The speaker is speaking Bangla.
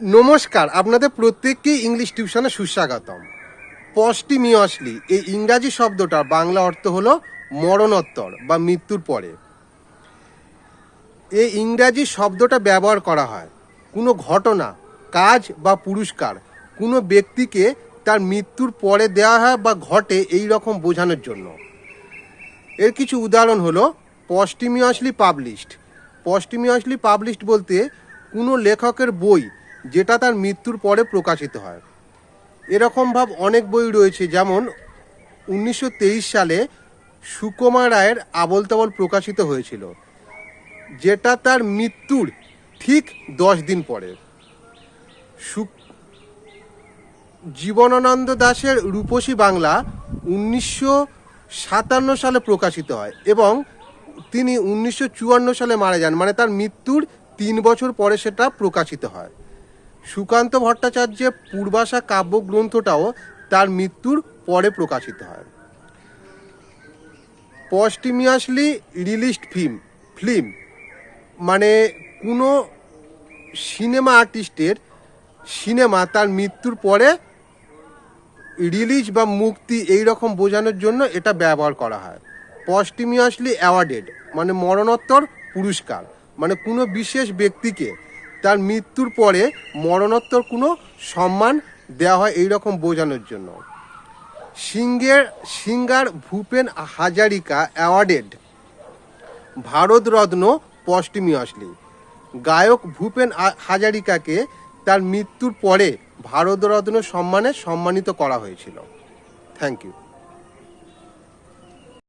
নমস্কার, আপনাদের প্রত্যেককেই ইংলিশ টিউশনে সুস্বাগতম। পস্টিমিয়াসলি এই ইংরাজি শব্দটার বাংলা অর্থ হলো মরণোত্তর বা মৃত্যুর পরে। এই ইংরাজি শব্দটা ব্যবহার করা হয় কোনো ঘটনা, কাজ বা পুরস্কার কোনো ব্যক্তিকে তার মৃত্যুর পরে দেওয়া হয় বা ঘটে এই রকম বোঝানোর জন্য। এর কিছু উদাহরণ হলো পস্টিমিয়াসলি পাবলিশড। পস্টিমিয়াসলি পাবলিশড বলতে কোনো লেখকের বই যেটা তার মৃত্যুর পরে প্রকাশিত হয়। এরকম ভাব অনেক বই রয়েছে, যেমন 1923 সালে সুকুমার রায়ের আবোল তাবোল প্রকাশিত হয়েছিল, যেটা তার মৃত্যুর ঠিক 10 দিন পরে। জীবনানন্দ দাশের রূপসী বাংলা 1957 সালে প্রকাশিত হয় এবং তিনি 1954 সালে মারা যান, মানে তার মৃত্যুর 3 বছর পরে সেটা প্রকাশিত হয়। সুকান্ত ভট্টাচার্যের পূর্বাশা কাব্যগ্রন্থটাও তার মৃত্যুর পরে প্রকাশিত হয়। পস্টিমিয়াসলি রিলিজড ফিল্ম মানে কোনো সিনেমা আর্টিস্টের সিনেমা তার মৃত্যুর পরে রিলিজ বা মুক্তি এই রকম বোঝানোর জন্য এটা ব্যবহার করা হয়। পস্টিমিয়াসলি অ্যাওয়ার্ডেড মানে মরণোত্তর পুরস্কার, মানে কোনো বিশেষ ব্যক্তিকে তার মৃত্যুর পরে মরণোত্তর কোনো সম্মান দেওয়া হয় এই রকম বোঝানোর জন্য। Singer Bhupen Hazarika awarded Bharat Ratna posthumously. গায়ক ভূপেন হাজারিকাকে তার মৃত্যুর পরে ভারতরত্ন সম্মানে সম্মানিত করা হয়েছিল। Thank you.